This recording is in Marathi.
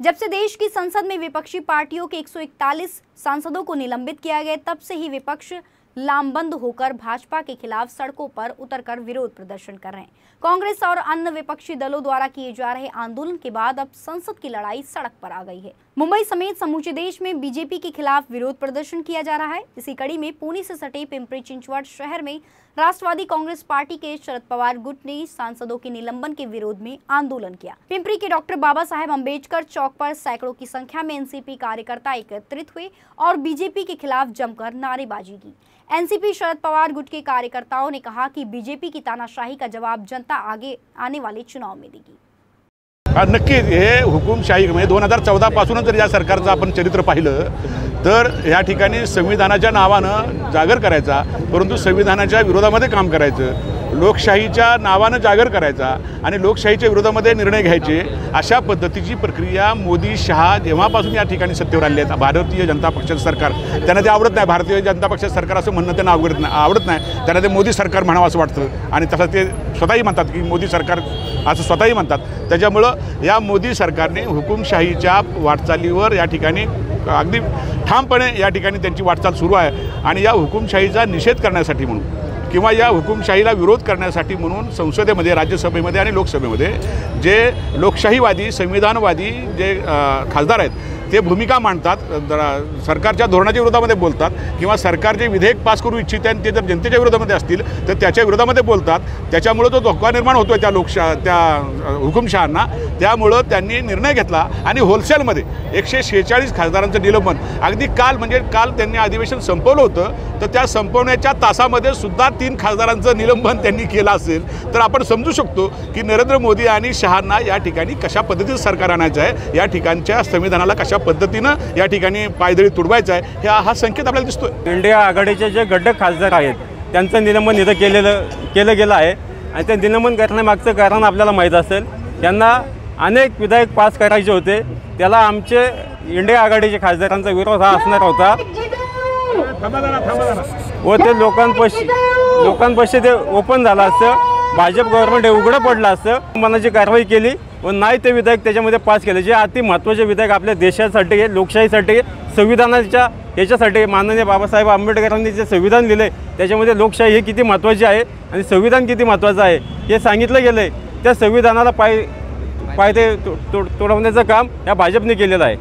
जब से देश की संसद में विपक्षी पार्टियों के 141 सांसदों को निलंबित किया गया, तब से ही विपक्ष लामबंद होकर भाजपा के खिलाफ सड़कों पर उतरकर विरोध प्रदर्शन कर रहे हैं। कांग्रेस और अन्य विपक्षी दलों द्वारा किए जा रहे आंदोलन के बाद अब संसद की लड़ाई सड़क पर आ गई है। मुंबई समेत समूचे देश में बीजेपी के खिलाफ विरोध प्रदर्शन किया जा रहा है। इसी कड़ी में पुणे से सटे पिंपरी चिंचवड शहर में राष्ट्रवादी कांग्रेस पार्टी के शरद पवार गुट ने सांसदों के निलंबन के विरोध में आंदोलन किया। पिंपरी के डॉक्टर बाबा साहेब अम्बेडकर चौक पर सैकड़ों की संख्या में एनसीपी कार्यकर्ता एकत्रित हुए और बीजेपी के खिलाफ जमकर नारेबाजी की। एनसीपी शरद पवार गुट के कार्यकर्ताओं ने कहा कि बीजेपी की तानाशाही का जवाब जनता आगे आने वाले चुनाव में देगी। नक्कीच हे हुकुमशाही म्हणजे 2014 पासूनच जर या सरकारचं आपण चरित्र पाहिलं तर या ठिकाणी संविधानाच्या नावानं जागर करायचा, परंतु संविधानाच्या विरोधामध्ये काम करायचं, लोकशाहीच्या नावानं जागर करायचा आणि लोकशाहीच्या विरोधामध्ये निर्णय घ्यायचे, अशा पद्धतीची प्रक्रिया मोदी शहा जेव्हापासून या ठिकाणी सत्तेवर आले आहेत। भारतीय जनता पक्षाचं सरकार त्यांना ते आवडत नाही। भारतीय जनता पक्षाचं सरकार असं म्हणणं त्यांना आवडत नाही। त्यांना ते मोदी सरकार म्हणावं असं वाटतं आणि तसं ते स्वतःही म्हणतात की मोदी सरकार असं स्वतःही म्हणतात। त्याच्यामुळं या मोदी सरकारने हुकुमशाहीच्या वाटचालीवर या ठिकाणी अगदी ठामपणे या ठिकाणी त्यांची वाटचाल सुरू आहे आणि या हुकुमशाहीचा निषेध करण्यासाठी म्हणून किंवा या हुकुमशाहीला विरोध करण्यासाठी म्हणून संसदेमध्ये, राज्यसभेमध्ये आणि लोकसभेमध्ये जे लोकशाहीवादी, संविधानवादी जे खासदार आहेत ते भूमिका मांडतात, सरकारच्या धोरणाच्या विरोधामध्ये बोलतात किंवा सरकार जे विधेयक पास करू इच्छिते आणि ते जर जनतेच्या विरोधामध्ये असतील तर त्याच्या विरोधामध्ये बोलतात। त्याच्यामुळे तो धोका निर्माण होतोय त्या हुकुमशहांना। त्यामुळे त्यांनी निर्णय घेतला आणि होलसेलमध्ये 146 खासदारांचं निलंबन अगदी काल त्यांनी अधिवेशन संपवलं होतं, तर त्या संपवण्याच्या तासामध्ये सुद्धा 3 खासदारांचं निलंबन त्यांनी केलं असेल तर आपण समजू शकतो की नरेंद्र मोदी आणि शहांना या ठिकाणी कशा पद्धतीचं सरकार आणायचं आहे, या ठिकाणच्या संविधानाला कशा पद्धतीनं या ठिकाणी पायदळी तुडवायचा आहे, हा संकेत आपल्याला दिसतोय। इंडिया आघाडीचे जे गड्डक खासदार आहेत त्यांचं निलंबन इथं केलं गेलं आहे आणि ते निलंबन करण्यामागचं कारण आपल्याला माहीत असेल। त्यांना अनेक विधेयक पास करायचे होते, त्याला आमचे इंडिया आघाडीच्या खासदारांचा विरोध हा असणार होता व ते लोकांपाशी ते ओपन झालं असतं। भाजप गव्हर्नमेंट हे उघडं पडलं असतं, मनाची कारवाई केली व नाही ते विधेयक त्याच्यामध्ये पास केले, जे अति महत्त्वाचे विधेयक आपल्या देशासाठी, लोकशाहीसाठी, संविधानाच्या याच्यासाठी माननीय बाबासाहेब आंबेडकरांनी जे संविधान लिहिले त्याच्यामध्ये लोकशाही ही किती महत्त्वाची आहे आणि संविधान किती महत्त्वाचं आहे हे सांगितलं गेलं आहे। त्या संविधानाला पायदे तोडवण्याचं काम या भाजपने केलेलं आहे।